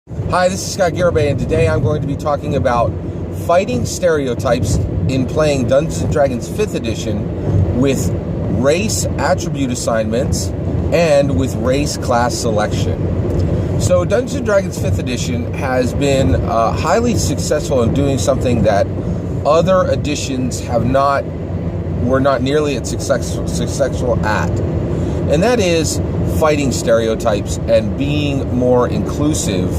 Hi, this is Scott Garibay, and today I'm going to be talking about fighting stereotypes in playing Dungeons & Dragons 5th edition with race attribute assignments and with race class selection. So Dungeons & Dragons 5th edition has been highly successful in doing something that other editions were not nearly as successful at. And that is fighting stereotypes and being more inclusive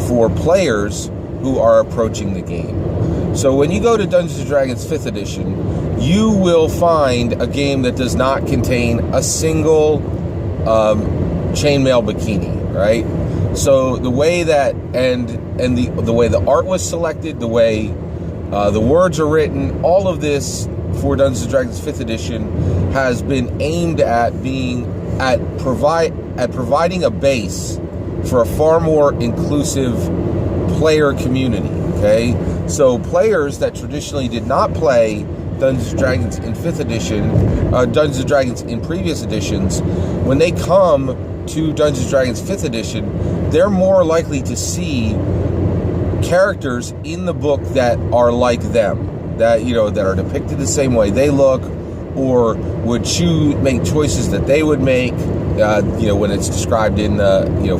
for players who are approaching the game. So when you go to Dungeons & Dragons 5th edition, you will find a game that does not contain a single chainmail bikini, right? So the way that the way the art was selected, the way the words are written, all of this for Dungeons & Dragons 5th edition has been aimed at providing a base for a far more inclusive player community, okay? So players that traditionally did not play Dungeons & Dragons in 5th edition, Dungeons & Dragons in previous editions, when they come to Dungeons & Dragons 5th edition, they're more likely to see characters in the book that are like them, that are depicted the same way they look, or would make choices that they would make, when it's described in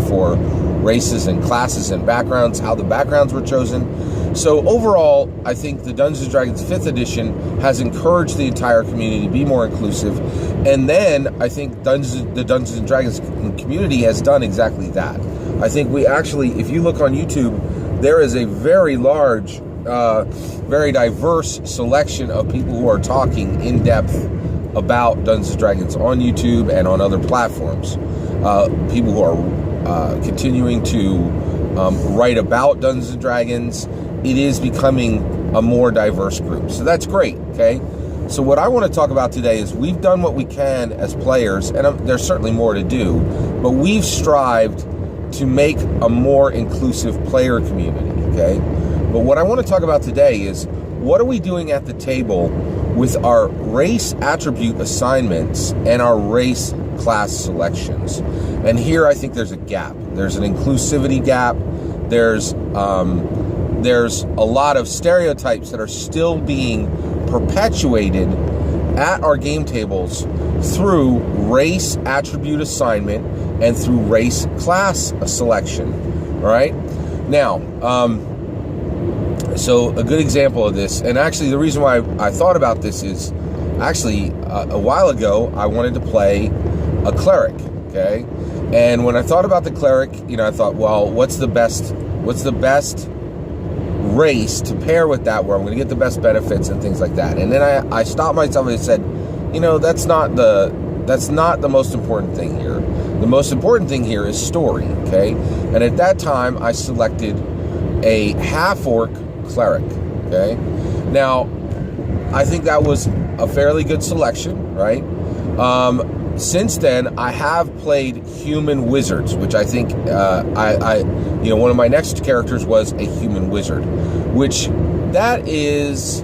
for races and classes and backgrounds, how the backgrounds were chosen. So overall, I think the Dungeons & Dragons 5th edition has encouraged the entire community to be more inclusive, and then I think the Dungeons & Dragons community has done exactly that. I think we actually, if you look on YouTube, there is a very large, very diverse selection of people who are talking in depth about Dungeons & Dragons on YouTube and on other platforms. People who are continuing to write about Dungeons & Dragons. It is becoming a more diverse group. So that's great, okay? So what I want to talk about today is we've done what we can as players, and there's certainly more to do, but we've strived to make a more inclusive player community, okay? But what I want to talk about today is what are we doing at the table with our race attribute assignments and our race class selections. And here I think there's a gap. There's an inclusivity gap. There's a lot of stereotypes that are still being perpetuated at our game tables through race attribute assignment and through race class selection. All right? Now, so a good example of this, and actually the reason why I thought about this is actually a while ago I wanted to play a cleric, okay? And when I thought about the cleric, I thought, well, what's the best race to pair with that where I'm going to get the best benefits and things like that? And then I stopped myself and said, that's not the most important thing here. The most important thing here is story, okay? And at that time I selected a half-orc cleric, okay? Now, I think that was a fairly good selection, right? Since then, I have played human wizards, which I think one of my next characters was a human wizard, which that is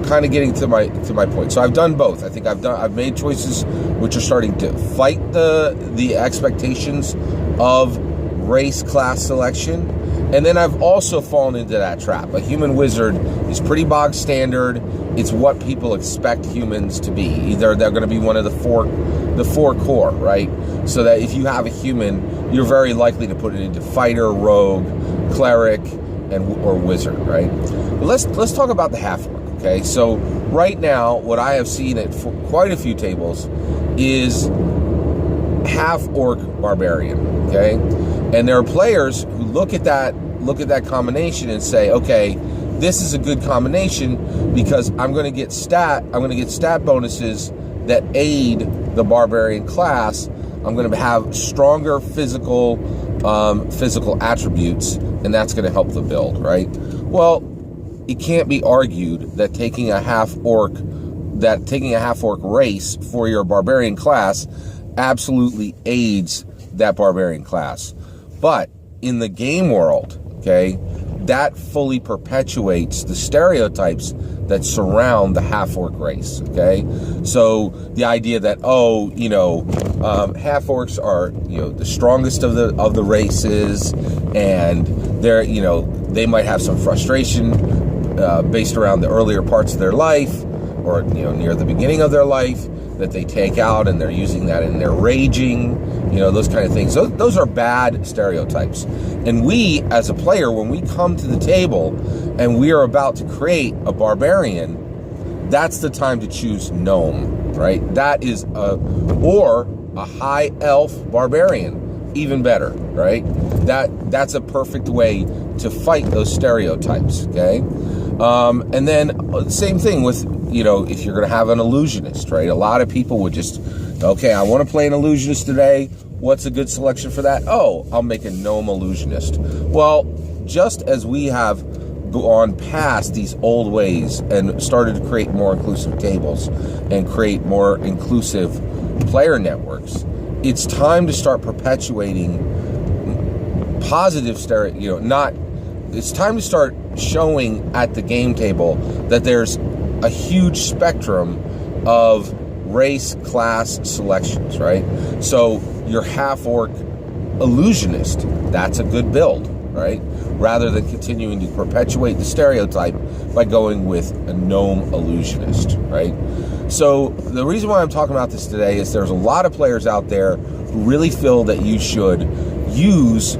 kind of getting to my point. So I've done both. I think I've made choices which are starting to fight the expectations of race class selection. And then I've also fallen into that trap. A human wizard is pretty bog standard. It's what people expect humans to be. Either they're going to be one of the four core, right? So that if you have a human, you're very likely to put it into fighter, rogue, cleric, or wizard, right? But let's talk about the half-orc, okay? So right now, what I have seen at quite a few tables is half-orc barbarian, okay? And there are players who look at that combination and say, okay, this is a good combination because I'm going to get stat bonuses that aid the barbarian class. I'm going to have stronger physical attributes, and that's going to help the build, right? Well, it can't be argued that taking a half-orc race for your barbarian class absolutely aids that barbarian class. But in the game world, okay, that fully perpetuates the stereotypes that surround the half-orc race, okay? So the idea that, half-orcs are, the strongest of the races, and they might have some frustration based around the earlier parts of their life, or near the beginning of their life, that they take out, and they're using that in their raging, those kind of things. Those are bad stereotypes. And we, as a player, when we come to the table and we are about to create a barbarian, that's the time to choose gnome, right? That is or a high elf barbarian, even better, right? That's a perfect way to fight those stereotypes, okay? And then same thing with, if you're going to have an illusionist, right? A lot of people would just, okay, I want to play an illusionist today. What's a good selection for that? Oh, I'll make a gnome illusionist. Well, just as we have gone past these old ways and started to create more inclusive tables and create more inclusive player networks, it's time to start perpetuating positive it's time to start showing at the game table that there's a huge spectrum of race class selections, right? So your half-orc illusionist, that's a good build, right? Rather than continuing to perpetuate the stereotype by going with a gnome illusionist, right? So the reason why I'm talking about this today is there's a lot of players out there who really feel that you should use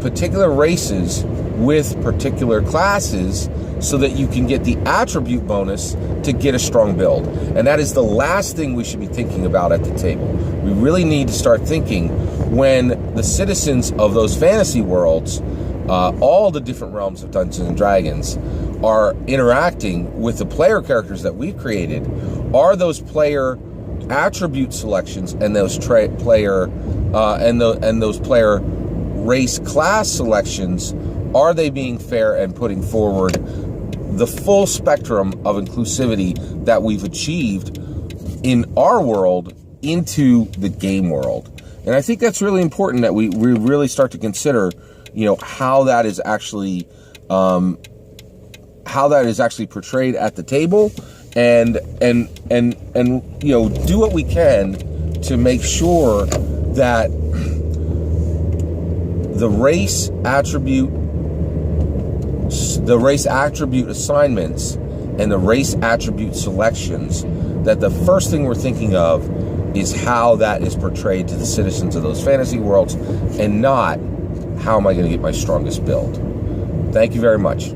particular races with particular classes so that you can get the attribute bonus to get a strong build. And that is the last thing we should be thinking about at the table. We really need to start thinking when the citizens of those fantasy worlds, all the different realms of Dungeons and Dragons, are interacting with the player characters that we've created. Are those player attribute selections and those player race class selections, are they being fair and putting forward the full spectrum of inclusivity that we've achieved in our world into the game world? And I think that's really important, that we really start to consider, how that is actually portrayed at the table, and do what we can to make sure that the race attribute assignments and the race attribute selections, that the first thing we're thinking of is how that is portrayed to the citizens of those fantasy worlds, and not how am I going to get my strongest build. Thank you very much.